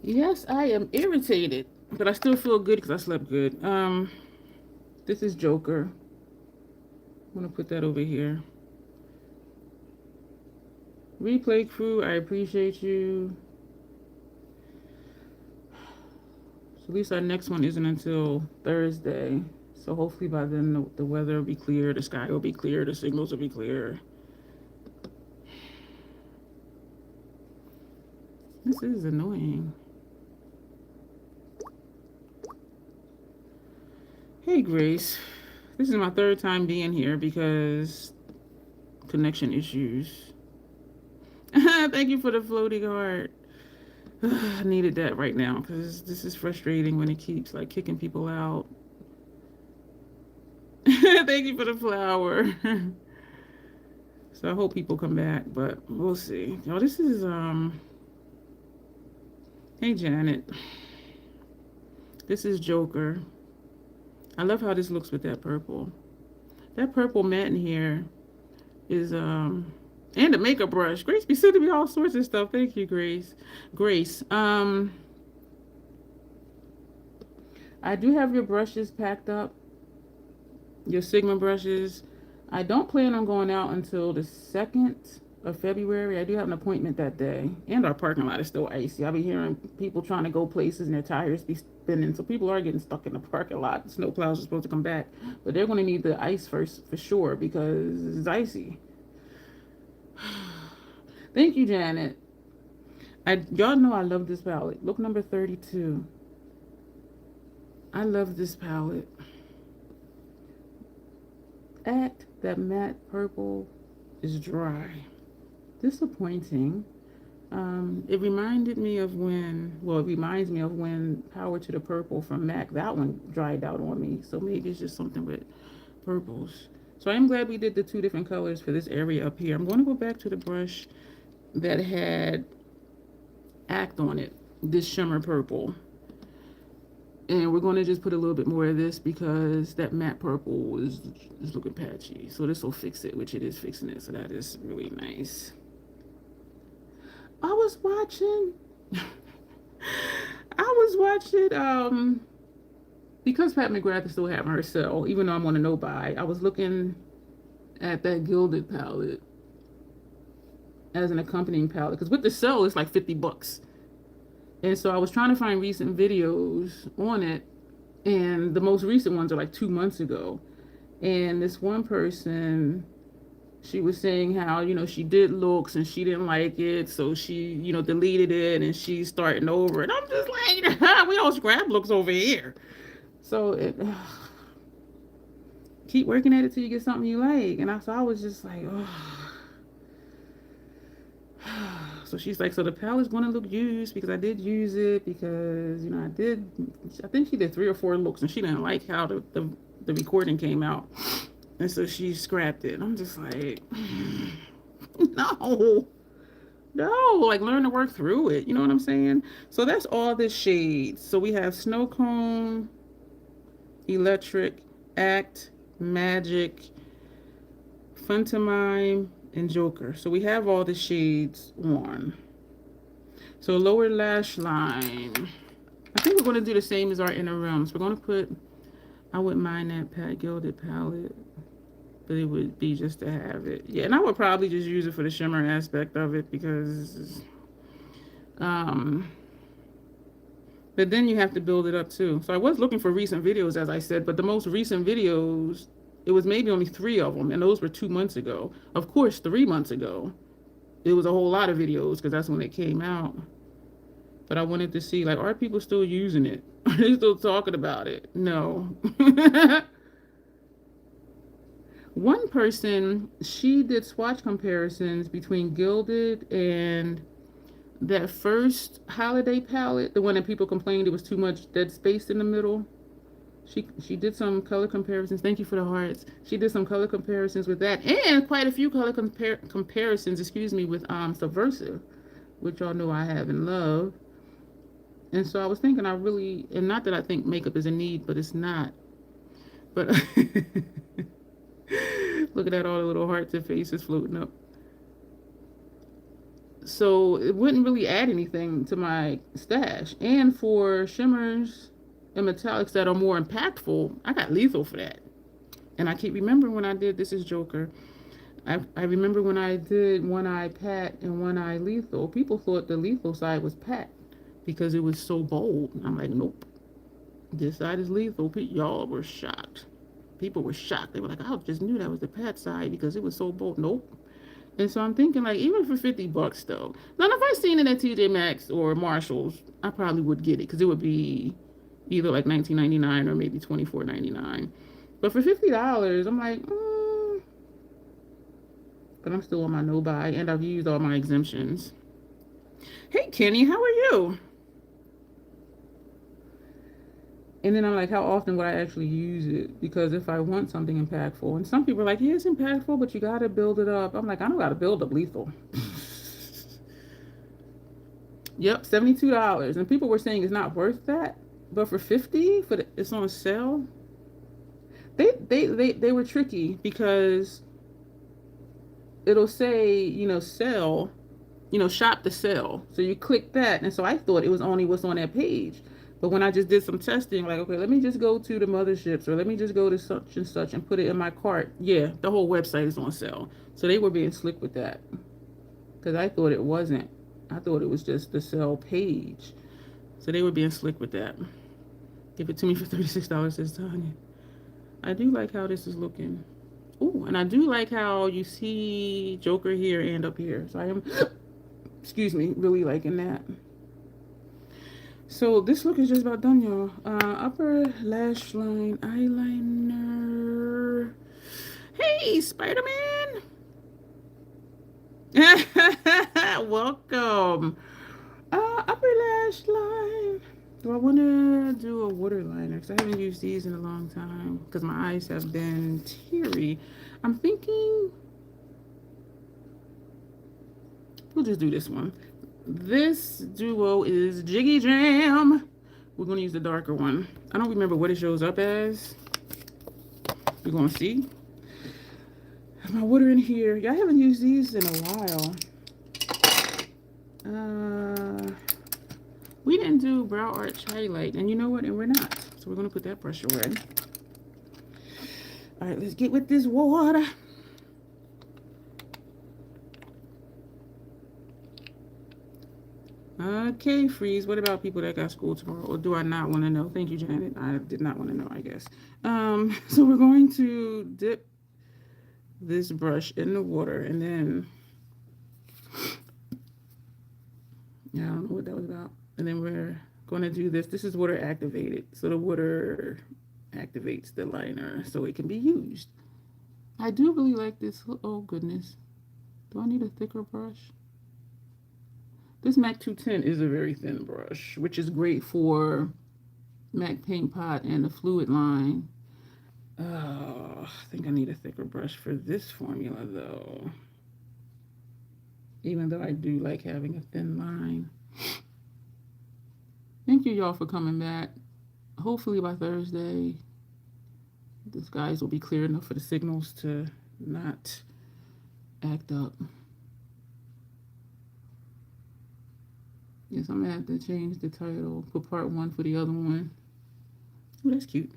Yes, I am irritated, but I still feel good because I slept good. This is Joker. I'm gonna put that over here. Replay crew, I appreciate you. So at least our next one isn't until Thursday. So hopefully by then the weather will be clear, the sky will be clear, the signals will be clear. This is annoying. Hey Grace, this is my third time being here because connection issues. Thank you for the floating heart. I needed that right now because this is frustrating when it keeps like kicking people out. Thank you for the flower. So I hope people come back, but we'll see. Y'all, this is hey Janet. This is Joker. I love how this looks with that purple. That purple matte in here is and the makeup brush. Grace be sending me all sorts of stuff. Thank you, Grace. Grace. I do have your brushes packed up. Your Sigma brushes. I don't plan on going out until the 2nd of February. I do have an appointment that day. And our parking lot is still icy. I'll be hearing people trying to go places and their tires be spinning. So people are getting stuck in the parking lot. The snow plows are supposed to come back. But they're going to need the ice first for sure because it's icy. Thank you, Janet. Y'all know I love this palette. Look, number 32. I love this palette. That matte purple is dry. Disappointing. It reminded me of it reminds me of when Power to the Purple from MAC, that one dried out on me. So maybe it's just something with purples. So I'm glad we did the 2 different colors for this area up here. I'm going to go back to the brush that had Act on it, this shimmer purple. And we're going to just put a little bit more of this because that matte purple is looking patchy. So this will fix it, which it is fixing it. So that is really nice. I was watching because Pat McGrath is still having her sale, even though I'm on a no buy. I was looking at that gilded palette as an accompanying palette because with the sale it's like $50. And so I was trying to find recent videos on it, and the most recent ones are like 2 months ago. And this one person, she was saying how, she did looks and she didn't like it, so she, deleted it and she's starting over. And I'm just like, we don't scrap looks over here. So keep working at it till you get something you like. And so I was just like, oh. So she's like, so the palette's going to look used because I did use it because, I think she did 3 or 4 looks and she didn't like how the recording came out. And so she scrapped it. I'm just like, no, like learn to work through it. You know what I'm saying? So that's all the shades. So we have Snow Cone, Electric, Act, Magic, Funtomime, and Joker. So we have all the shades on. So lower lash line. I think we're going to do the same as our inner rims. We're going to put, I wouldn't mind that Pat Gilded palette, but it would be just to have it. Yeah, and I would probably just use it for the shimmer aspect of it because, but then you have to build it up too. So I was looking for recent videos, as I said, but the most recent videos, it was maybe only 3 of them, and those were 2 months ago. Of course, 3 months ago, it was a whole lot of videos because that's when it came out. But I wanted to see, like, are people still using it? Are they still talking about it? No. One person, she did swatch comparisons between Gilded and that first holiday palette, the one that people complained it was too much dead space in the middle. She did some color comparisons. Thank you for the hearts. She did some color comparisons with that, and quite a few color comparisons, with Subversive, which y'all know I have and love. And so I was thinking, and not that I think makeup is a need, but it's not. But look at that, all the little hearts and faces floating up. So it wouldn't really add anything to my stash. And for shimmers and metallics that are more impactful, I got lethal for that. And I keep remembering when I did This Is Joker. I remember when I did One Eye Pat and One Eye Lethal, people thought the lethal side was Pat because it was so bold. I'm like, nope, this side is lethal. Y'all were shocked. People were shocked. They were like, I just knew that was the Pat side because it was so bold. Nope. And so I'm thinking, like, even for $50 though. Now, if I seen it at TJ Maxx or Marshalls, I probably would get it because it would be either like $19.99 or maybe $24.99. But for $50, I'm like, but I'm still on my no buy, and I've used all my exemptions. Hey, Kenny, how are you? And then I'm like, how often would I actually use it? Because if I want something impactful, and some people are like, yeah, it's impactful, but you got to build it up. I'm like, I don't got to build up lethal. Yep, $72. And people were saying it's not worth that. But for $50, it's on sale. They were tricky because it'll say, sell, shop to sell. So you click that. And so I thought it was only what's on that page. But when I just did some testing, like, okay, let me just go to the motherships or let me just go to such and such and put it in my cart. Yeah, the whole website is on sale. So they were being slick with that. Because I thought it wasn't. I thought it was just the sell page. So they were being slick with that. Give it to me for $36, says Tanya. I do like how this is looking. Oh, and I do like how you see Joker here and up here. So I am, excuse me, really liking that. So this look is just about done, y'all. Upper lash line eyeliner. Hey, Spider-Man. Welcome. Upper lash line. Do I want to do a waterliner? Because I haven't used these in a long time. Because my eyes have been teary. I'm thinking we'll just do this one. This duo is Jiggy Jam. We're going to use the darker one. I don't remember what it shows up as. We're going to see. My water in here. Yeah, I haven't used these in a while. We didn't do brow arch highlight. And you know what? And we're not. So we're going to put that brush away. All right, let's get with this water. Okay, Freeze. What about people that got school tomorrow? Or do I not want to know? Thank you, Janet. I did not want to know, I guess. So we're going to dip this brush in the water and then, yeah, I don't know what that was about. And then we're going to do this. This is water activated. So the water activates the liner so it can be used. I do really like this. Oh, goodness. Do I need a thicker brush? This MAC 210 is a very thin brush, which is great for MAC Paint Pot and the fluid line. I think I need a thicker brush for this formula, though. Even though I do like having a thin line. Thank you, y'all, for coming back. Hopefully by Thursday, the skies will be clear enough for the signals to not act up. Yes, I'm going to have to change the title. Put part 1 for the other one. Oh, that's cute.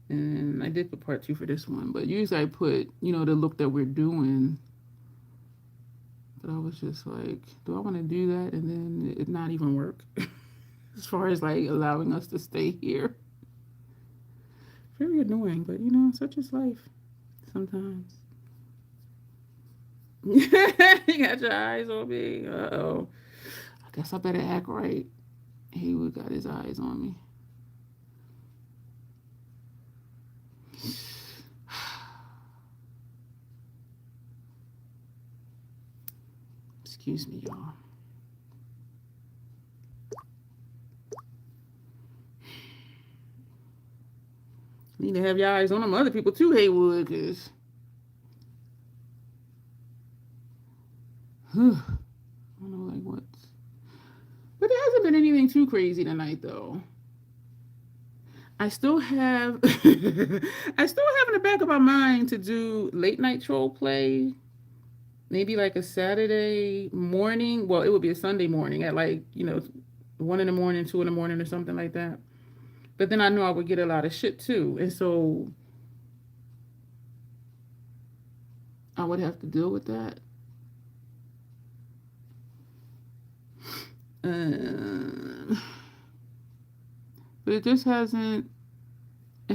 And I did put part 2 for this one. But usually I put, the look that we're doing. But I was just like, do I want to do that? And then it not even work. As far as like allowing us to stay here. Very annoying, but such is life sometimes. You got your eyes on me. Uh-oh. I guess I better act right. He would got his eyes on me. Excuse me, y'all. Need to have your eyes on them other people too, Haywood, because I don't know, like what. But there hasn't been anything too crazy tonight, though. I still have, I still have in the back of my mind to do late night troll play. maybe like a Saturday morning. Well, it would be a Sunday morning at like, 1 in the morning, 2 in the morning, or something like that. But then I knew I would get a lot of shit too. And so I would have to deal with that. But it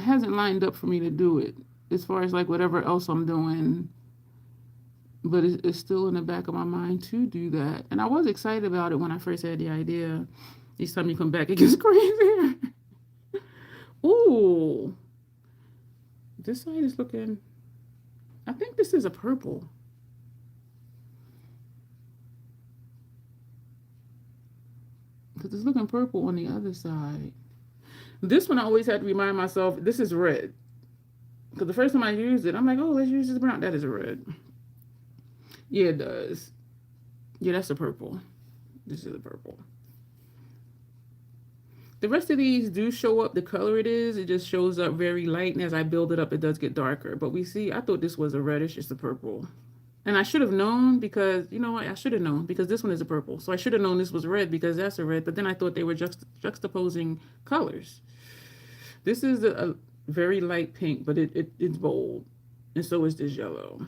hasn't lined up for me to do it as far as like whatever else I'm doing. But it's still in the back of my mind to do that. And I was excited about it when I first had the idea. Each time you come back, it gets crazier. Ooh. This side is looking, I think this is a purple. Because it's looking purple on the other side. This one I always had to remind myself, this is red. Because the first time I used it, I'm like, oh, let's use this brown. That is a red. Yeah, it does. Yeah, that's a purple. This is a purple. The rest of these do show up the color it is. It just shows up very light. And as I build it up, it does get darker. But we see, I thought this was a reddish. It's a purple. And I should have known because, you know what? I should have known because this one is a purple. So I should have known this was red because that's a red. But then I thought they were juxtaposing colors. This is a very light pink, but it's bold. And so is this yellow.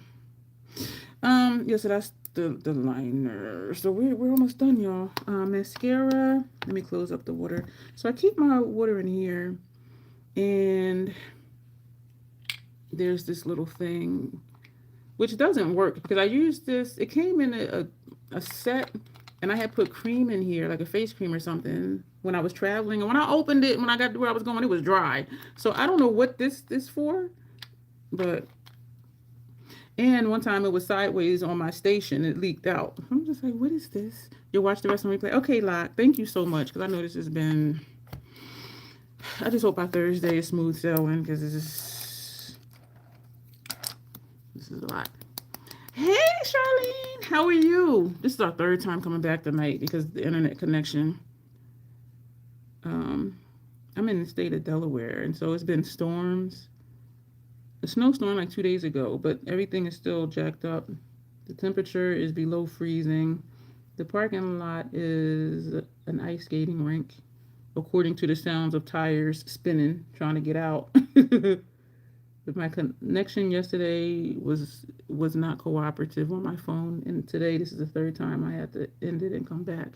Yeah, so that's the liner. So we're almost done, y'all. Mascara. Let me close up the water. So I keep my water in here. And there's this little thing, which doesn't work because I used this. It came in a set, and I had put cream in here, like a face cream or something, when I was traveling. And when I opened it, when I got to where I was going, it was dry. So I don't know what this is for, but... And one time it was sideways on my station. It leaked out. I'm just like, what is this? You'll watch the rest of the replay. Okay, Locke, thank you so much. Because I know this has been... I just hope by Thursday is smooth sailing. Because this is a lot. Hey, Charlene. How are you? This is our third time coming back tonight because of the internet connection. I'm in the state of Delaware. And so it's been storms. A snowstorm like 2 days ago, but everything is still jacked up. The temperature is below freezing. The parking lot is an ice skating rink, according to the sounds of tires spinning, trying to get out. But my connection yesterday was not cooperative on my phone, and today this is the third time I had to end it and come back.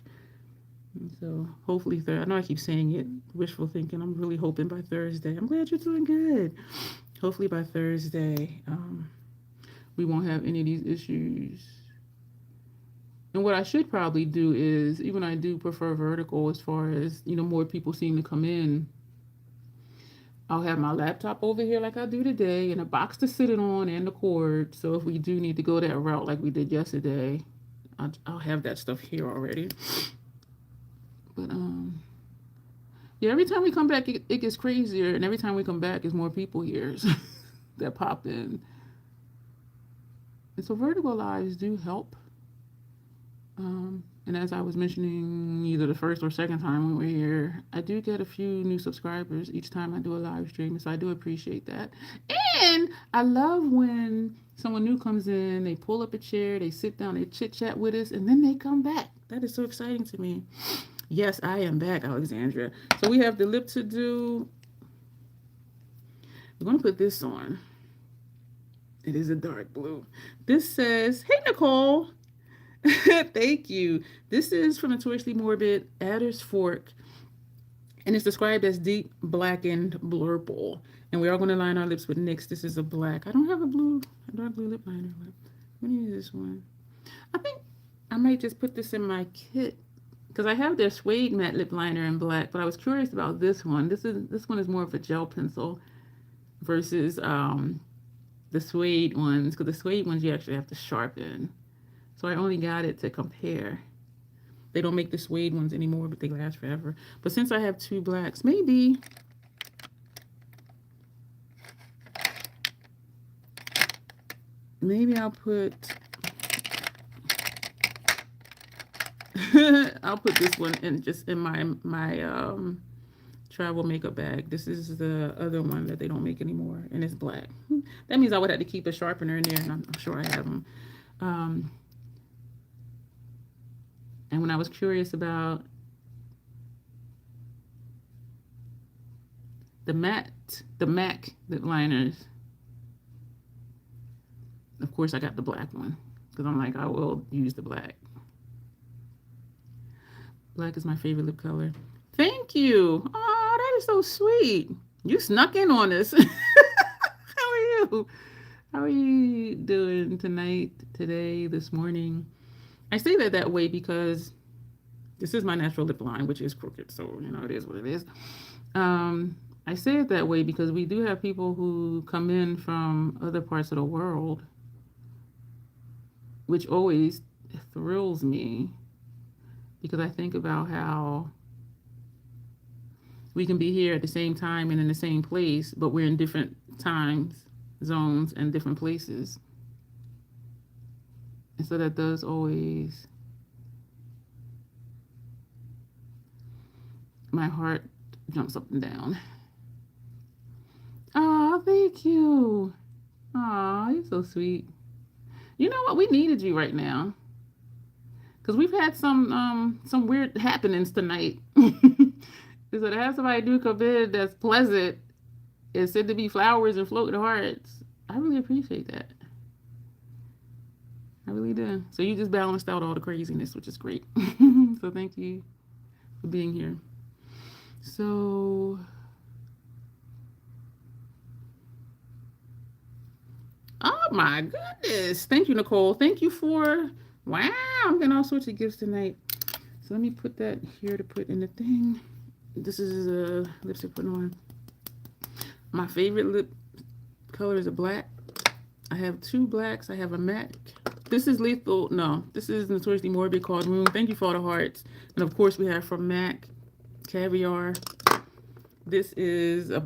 And so hopefully, I know I keep saying it, wishful thinking. I'm really hoping by Thursday. I'm glad you're doing good. Hopefully by Thursday, we won't have any of these issues. And what I should probably do is, even I do prefer vertical as far as, more people seem to come in. I'll have my laptop over here like I do today and a box to sit it on and the cord. So if we do need to go that route like we did yesterday, I'll have that stuff here already. But, yeah, every time we come back, it gets crazier. And every time we come back, there's more people here that pop in. And so vertical lives do help. And as I was mentioning either the first or second time we were here, I do get a few new subscribers each time I do a live stream. So I do appreciate that. And I love when someone new comes in, they pull up a chair, they sit down, they chit chat with us, and then they come back. That is so exciting to me. Yes, I am back, Alexandria. So we have the lip to do. We're going to put this on. It is a dark blue. This says, hey, Nicole. Thank you. This is from Notoriously Morbid Adder's Fork. And it's described as deep blackened blurple. And we are going to line our lips with NYX. This is a black. I don't have a dark blue lip liner. Let me use this one. I think I might just put this in my kit. Because I have their suede matte lip liner in black, but I was curious about this one. This one is more of a gel pencil versus the suede ones. Because the suede ones you actually have to sharpen. So I only got it to compare. They don't make the suede ones anymore, but they last forever. But since I have two blacks, maybe I'll put I'll put this one in just in my travel makeup bag. This is the other one that they don't make anymore, and it's black. That means I would have to keep a sharpener in there, and I'm sure I have them. Um, and when I was curious about the MAC lip liners, of course I got the black one because I'm like, I will use the black. Black is my favorite lip color. Thank you. Oh, that is so sweet. You snuck in on this. How are you? How are you doing tonight, today, this morning? I say that way because this is my natural lip line, which is crooked. So, you know, it is what it is. I say it that way because we do have people who come in from other parts of the world, which always thrills me because I think about how we can be here at the same time and in the same place, but we're in different times, zones, and different places. And so that does always, my heart jumps up and down. Oh, thank you. Oh, you're so sweet. You know what? We needed you right now because we've had some weird happenings tonight. So to have somebody do COVID that's pleasant and said to be flowers and floating hearts, I really appreciate that. I really do. So you just balanced out all the craziness, which is great. So thank you for being here. So, oh my goodness. Thank you, Nicole. Thank you for, wow, I'm getting all sorts of gifts tonight. So let me put that here to put in the thing. This is a lipstick put on. My favorite lip color is a black. I have two blacks. I have a MAC. This is Lethal. No, this is Notoriously Morbid called Room. Thank you for all the hearts. And of course, we have from MAC Caviar. This is a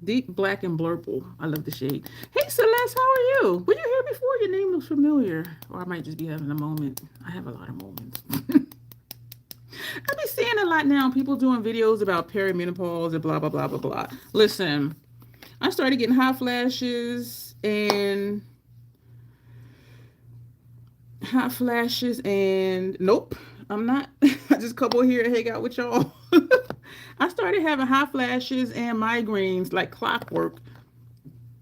deep black and blurple. I love the shade. Hey, Celeste, how are you? Were you here before? Your name looks familiar. Or I might just be having a moment. I have a lot of moments. I be seeing a lot now, people doing videos about perimenopause and blah, blah, blah, blah, blah. Listen, I started getting hot flashes and nope, I'm not. I just come over here and hang out with y'all. I started having hot flashes and migraines like clockwork.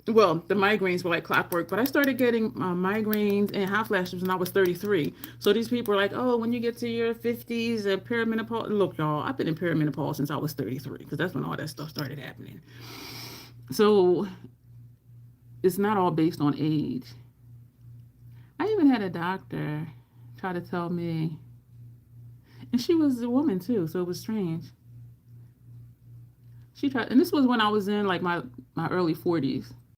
Well, the migraines were like clockwork, but I started getting migraines and hot flashes when I was 33. So these people are like, oh, when you get to your 50s and perimenopause. Look, y'all, I've been in perimenopause since I was 33 because that's when all that stuff started happening. So it's not all based on age. I even had a doctor try to tell me, and she was a woman too, so it was strange. She tried, and this was when I was in like my early 40s.